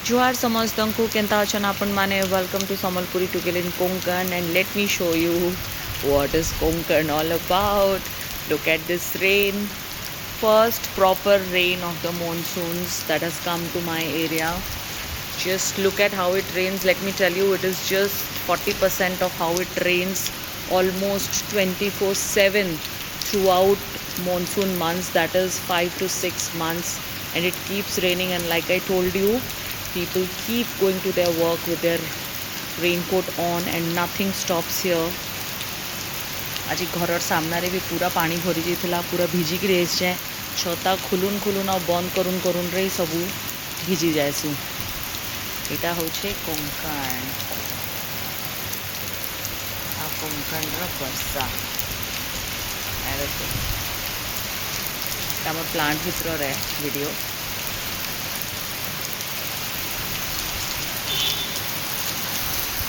Juhar Samajdanku Kenta Chanapan Mane, welcome to Samalpuri Tugel in Konkan, and let me show you what is Konkan all about. Look at this rain. First proper rain of the monsoons that has come to my area. Just look at how it rains. Let me tell you, it is just 40% of how it rains almost 24/7 throughout monsoon months, that is 5 to 6 months, and it keeps raining. And like I told you, people keep going to their work with their raincoat on and nothing stops here. आज घर सामने भी पूरा पानी भरी जाइए, पूरा भिजिक रही छता खुलुन खुलुन और बंद करुन करुन रे सबू भिजी जाएसु। यहाँ हूँ कोंकण, आ कोंकण वर्षा आम प्लांट भितर वीडियो।